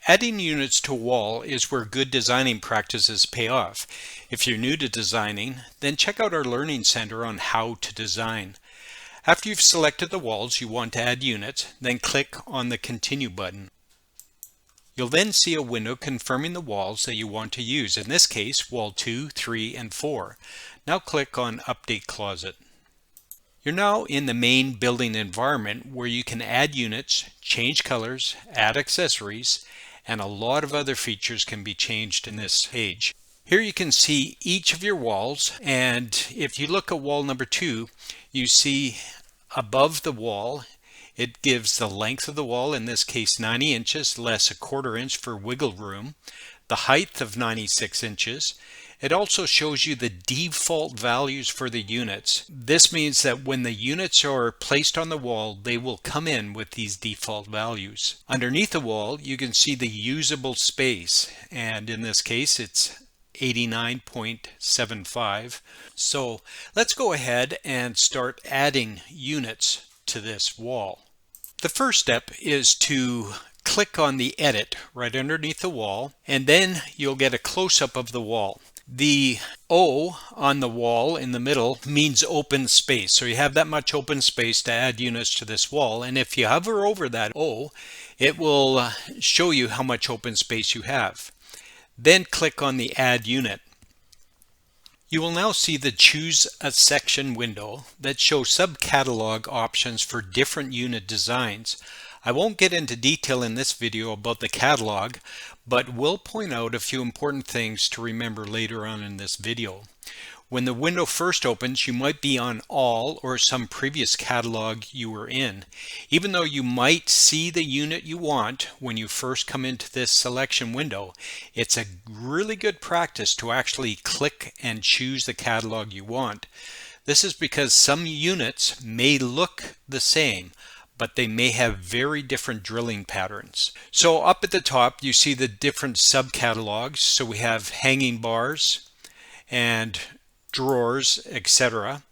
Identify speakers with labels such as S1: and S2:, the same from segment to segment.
S1: Adding units to a wall is where good designing practices pay off. If you're new to designing, then check out our Learning Center on how to design. After you've selected the walls you want to add units, then click on the Continue button. You'll then see a window confirming the walls that you want to use, in this case wall 2, 3, and 4. Now click on Update Closet. You're now in the main building environment where you can add units, change colors, add accessories, and a lot of other features can be changed in this page. Here you can see each of your walls, and if you look at wall number 2, you see above the wall it gives the length of the wall, in this case 90 inches, less a quarter inch for wiggle room, the height of 96 inches. It also shows you the default values for the units. This means that when the units are placed on the wall, they will come in with these default values. Underneath the wall, you can see the usable space, and in this case, it's 89.75. So let's go ahead and start adding units to this wall. The first step is to click on the edit right underneath the wall, and then you'll get a close-up of the wall. The O on the wall in the middle means open space. So you have that much open space to add units to this wall. And if you hover over that O, it will show you how much open space you have. Then click on the Add Unit. You will now see the Choose a Section window that shows sub-catalog options for different unit designs. I won't get into detail in this video about the catalog, but will point out a few important things to remember later on in this video. When the window first opens, you might be on all or some previous catalog you were in. Even though you might see the unit you want when you first come into this selection window, it's a really good practice to actually click and choose the catalog you want. This is because some units may look the same, but they may have very different drilling patterns. So up at the top you see the different subcatalogs. So we have hanging bars and drawers, etc.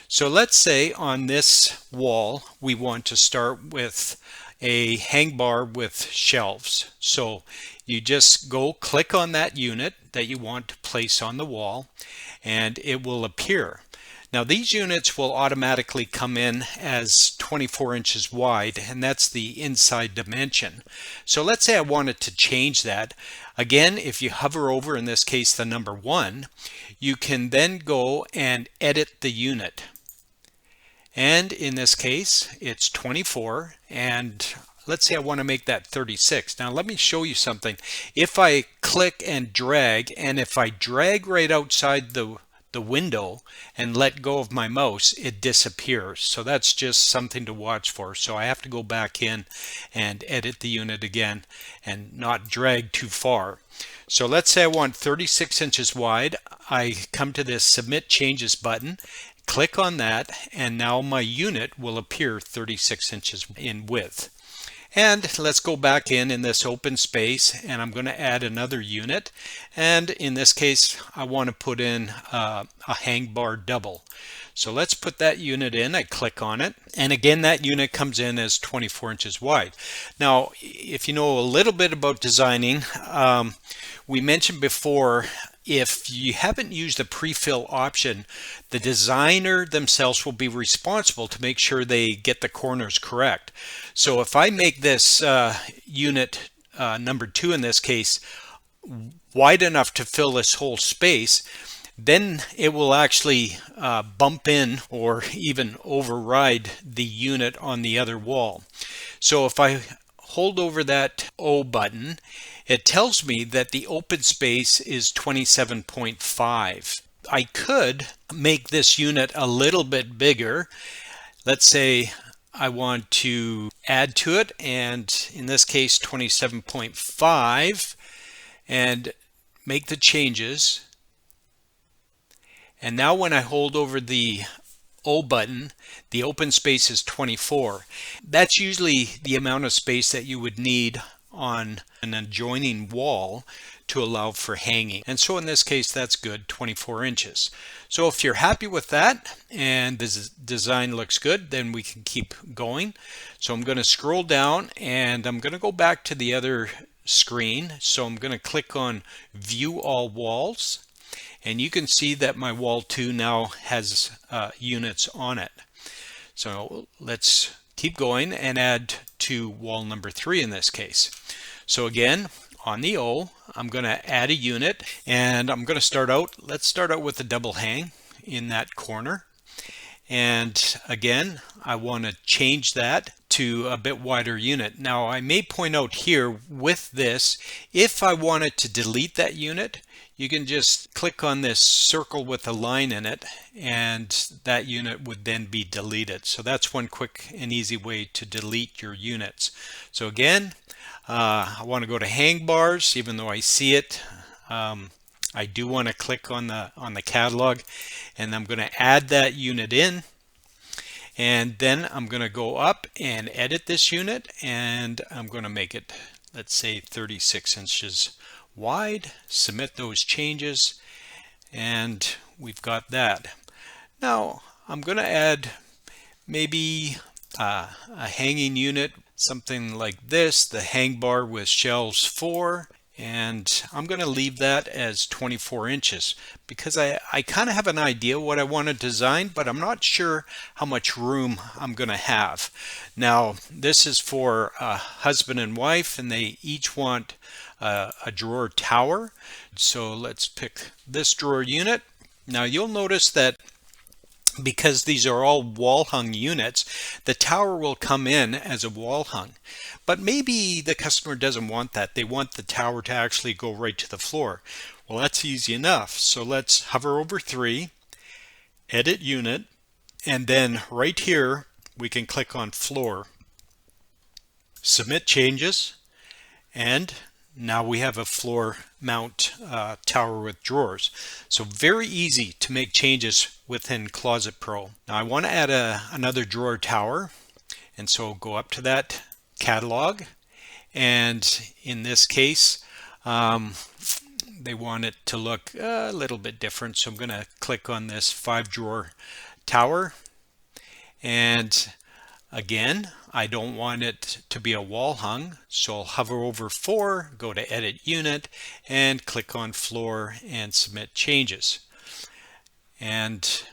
S1: So let's say on this wall we want to start with a hang bar with shelves. So you just go click on that unit that you want to place on the wall and it will appear. Now these units will automatically come in as 24 inches wide, and that's the inside dimension. So let's say I wanted to change that. Again, if you hover over, in this case the number 1, you can then go and edit the unit. And in this case it's 24, and let's say I want to make that 36. Now let me show you something. If I click and drag, and if I drag right outside the window and let go of my mouse, it disappears. So that's just something to watch for. So I have to go back in and edit the unit again and not drag too far. So let's say I want 36 inches wide. I come to this Submit Changes button, click on that, and now my unit will appear 36 inches in width. And let's go back in this open space, and I'm going to add another unit, and in this case I want to put in a hang bar double. So let's put that unit in. I click on it, and again that unit comes in as 24 inches wide. Now if you know a little bit about designing, we mentioned before, if you haven't used the pre-fill option, the designer themselves will be responsible to make sure they get the corners correct. So if I make this unit number 2 in this case wide enough to fill this whole space, then it will actually bump in or even override the unit on the other wall. So if I hold over that O button, it tells me that the open space is 27.5. I could make this unit a little bit bigger. Let's say I want to add to it, and in this case 27.5, and make the changes. And now when I hold over the O button, the open space is 24. That's usually the amount of space that you would need on an adjoining wall to allow for hanging. And so in this case that's good, 24 inches. So if you're happy with that and the design looks good, then we can keep going. So I'm going to scroll down and I'm going to go back to the other screen. So I'm going to click on View All Walls, and you can see that my wall 2 now has units on it. So let's keep going and add to wall number 3 in this case. So again, on the O, I'm going to add a unit, and I'm going to start out, let's start out with a double hang in that corner. And again, I want to change that to a bit wider unit. Now I may point out here with this, if I wanted to delete that unit, you can just click on this circle with a line in it, and that unit would then be deleted. So that's one quick and easy way to delete your units. So again, I want to go to hang bars, even though I see it. I do want to click on the catalog, and I'm going to add that unit in, and then I'm going to go up and edit this unit, and I'm going to make it, let's say, 36 inches wide. Submit those changes, and we've got that. Now I'm going to add maybe a hanging unit, something like this, the hang bar with shelves 4, and I'm going to leave that as 24 inches because I kind of have an idea what I want to design, but I'm not sure how much room I'm going to have. Now this is for a husband and wife, and they each want a drawer tower. So let's pick this drawer unit. Now you'll notice that because these are all wall hung units, the tower will come in as a wall hung. But maybe the customer doesn't want that. They want the tower to actually go right to the floor. Well, that's easy enough. So let's hover over 3, edit unit, and then right here we can click on floor, submit changes, and now we have a floor mount tower with drawers. So very easy to make changes within ClosetPro. Now I want to add another drawer tower, and so go up to that catalog, and in this case they want it to look a little bit different. So I'm going to click on this 5 drawer tower, and again, I don't want it to be a wall hung, so I'll hover over 4, go to edit unit, and click on floor and submit changes. And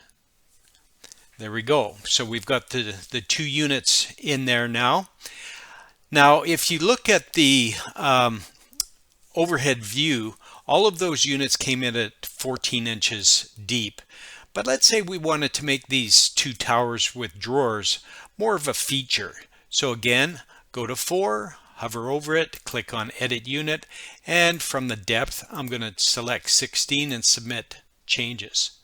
S1: there we go. So we've got the 2 units in there now. Now if you look at the overhead view, all of those units came in at 14 inches deep. But let's say we wanted to make these 2 towers with drawers more of a feature. So again, go to 4, hover over it, click on edit unit, and from the depth I'm going to select 16 and submit changes.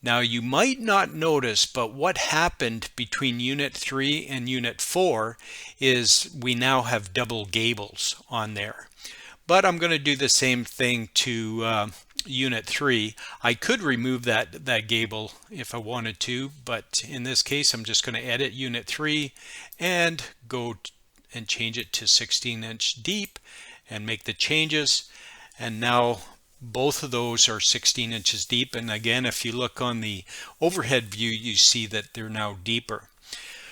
S1: Now you might not notice, but what happened between unit 3 and unit 4 is we now have double gables on there. But I'm going to do the same thing to unit 3. I could remove that gable if I wanted to, but in this case I'm just going to edit unit 3 and go and change it to 16-inch deep and make the changes, and now both of those are 16 inches deep. And again, if you look on the overhead view, you see that they're now deeper.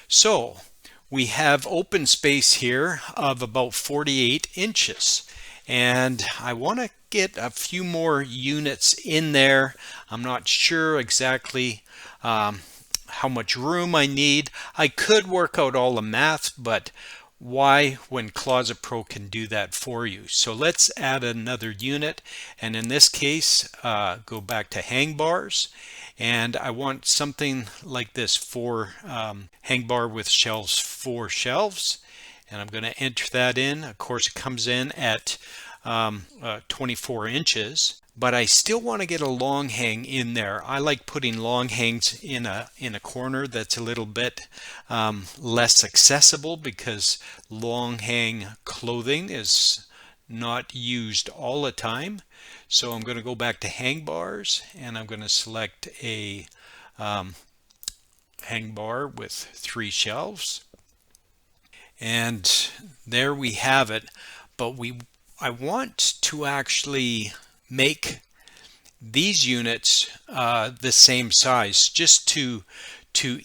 S1: So we have open space here of about 48 inches, and I want to get a few more units in there. I'm not sure exactly how much room I need. I could work out all the math, but why when ClosetPro can do that for you? So let's add another unit, and in this case go back to hang bars, and I want something like this for hang bar with shelves, 4 shelves, and I'm going to enter that in. Of course it comes in at 24 inches, but I still want to get a long hang in there. I like putting long hangs in a corner that's a little bit less accessible, because long hang clothing is not used all the time. So I'm going to go back to hang bars, and I'm going to select a hang bar with 3 shelves, and there we have it. But I want to actually make these units the same size, just to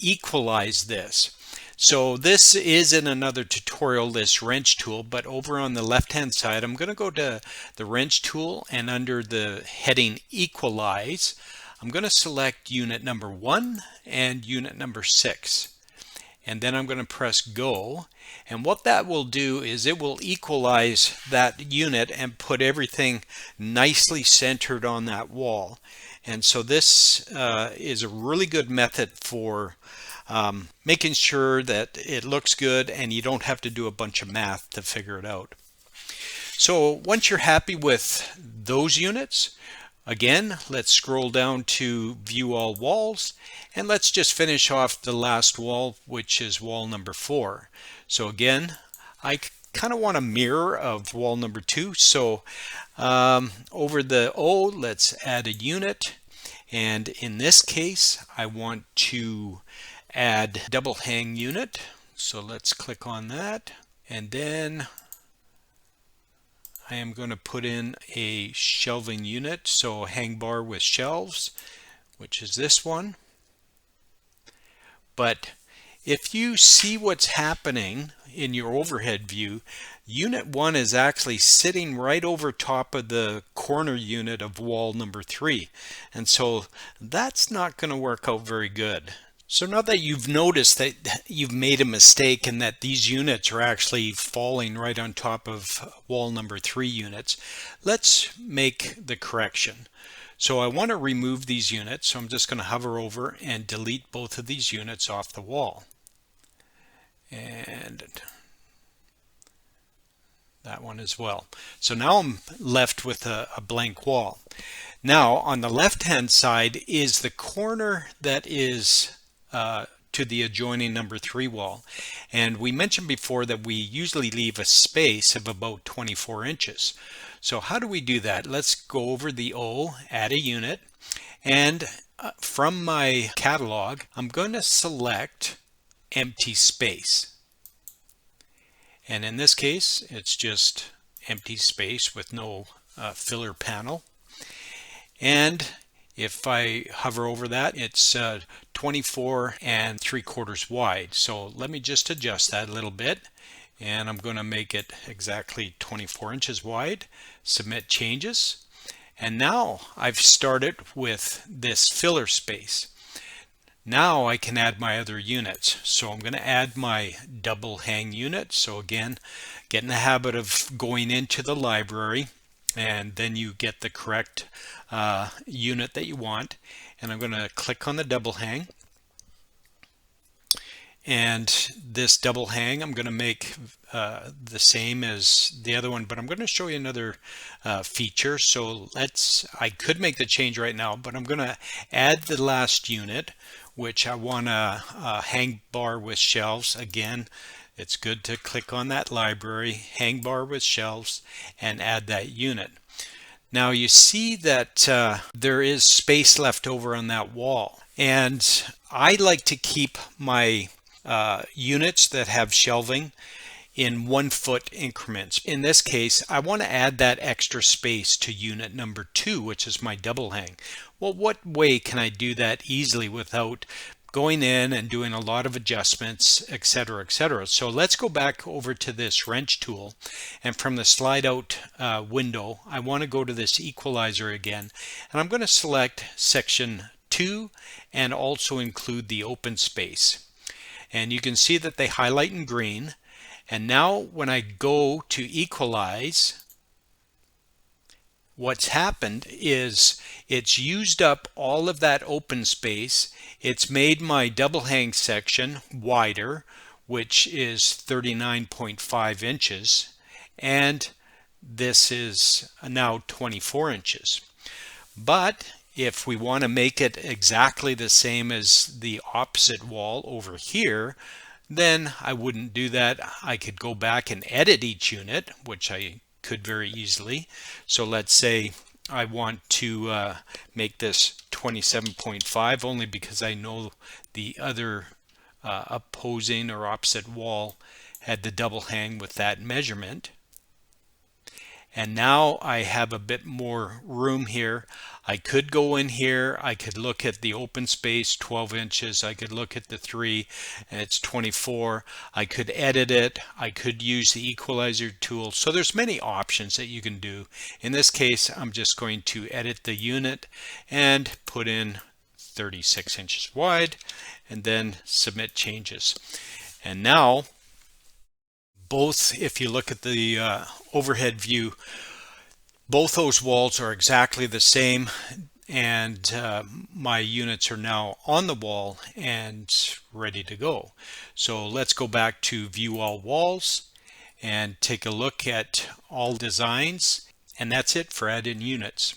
S1: equalize this. So this is in another tutorial, this wrench tool, but over on the left hand side I'm going to go to the wrench tool, and under the heading equalize I'm going to select unit number 1 and unit number 6, and then I'm going to press go, and what that will do is it will equalize that unit and put everything nicely centered on that wall. And so this is a really good method for making sure that it looks good and you don't have to do a bunch of math to figure it out. So once you're happy with those units, again, let's scroll down to view all walls, and let's just finish off the last wall, which is wall number 4. So again, I kind of want a mirror of wall number 2. So over the O, let's add a unit, and in this case I want to add double hang unit. So let's click on that, and then I am going to put in a shelving unit, so hang bar with shelves, which is this one. But if you see what's happening in your overhead view, unit 1 is actually sitting right over top of the corner unit of wall number 3, and so that's not going to work out very good. So now that you've noticed that you've made a mistake and that these units are actually falling right on top of wall number 3 units, let's make the correction. So I want to remove these units, so I'm just going to hover over and delete both of these units off the wall. And that one as well. So now I'm left with a blank wall. Now on the left hand side is the corner that is to the adjoining number 3 wall, and we mentioned before that we usually leave a space of about 24 inches. So how do we do that? Let's go over the O, add a unit, and from my catalog I'm going to select empty space, and in this case it's just empty space with no filler panel. And if I hover over that, it's 24 3/4 wide. So let me just adjust that a little bit, and I'm going to make it exactly 24 inches wide. Submit changes, and now I've started with this filler space. Now I can add my other units. So I'm going to add my double hang unit. So again, get in the habit of going into the library, and then you get the correct unit that you want, and I'm going to click on the double hang, and this double hang I'm going to make the same as the other one, but I'm going to show you another feature. So I could make the change right now, but I'm going to add the last unit, which I want a hang bar with shelves. Again, it's good to click on that library, hang bar with shelves, and add that unit. Now you see that there is space left over on that wall, and I like to keep my units that have shelving in 1 foot increments. In this case, I want to add that extra space to unit number 2, which is my double hang. Well, what way can I do that easily without going in and doing a lot of adjustments, etc., etc.? So let's go back over to this wrench tool, and from the slide out window I want to go to this equalizer again, and I'm going to select section 2 and also include the open space, and you can see that they highlight in green. And now when I go to equalize, what's happened is it's used up all of that open space. It's made my double hang section wider, which is 39.5 inches, and this is now 24 inches. But if we want to make it exactly the same as the opposite wall over here, then I wouldn't do that. I could go back and edit each unit, which I could very easily. So let's say I want to make this 27.5, only because I know the other opposing or opposite wall had the double hang with that measurement. And now I have a bit more room here. I could go in here, I could look at the open space, 12 inches, I could look at the 3 and it's 24. I could edit it, I could use the equalizer tool. So there's many options that you can do. In this case, I'm just going to edit the unit and put in 36 inches wide and then submit changes. And now both, if you look at the overhead view, both those walls are exactly the same, and my units are now on the wall and ready to go. So let's go back to view all walls and take a look at all designs, and that's it for add-in units.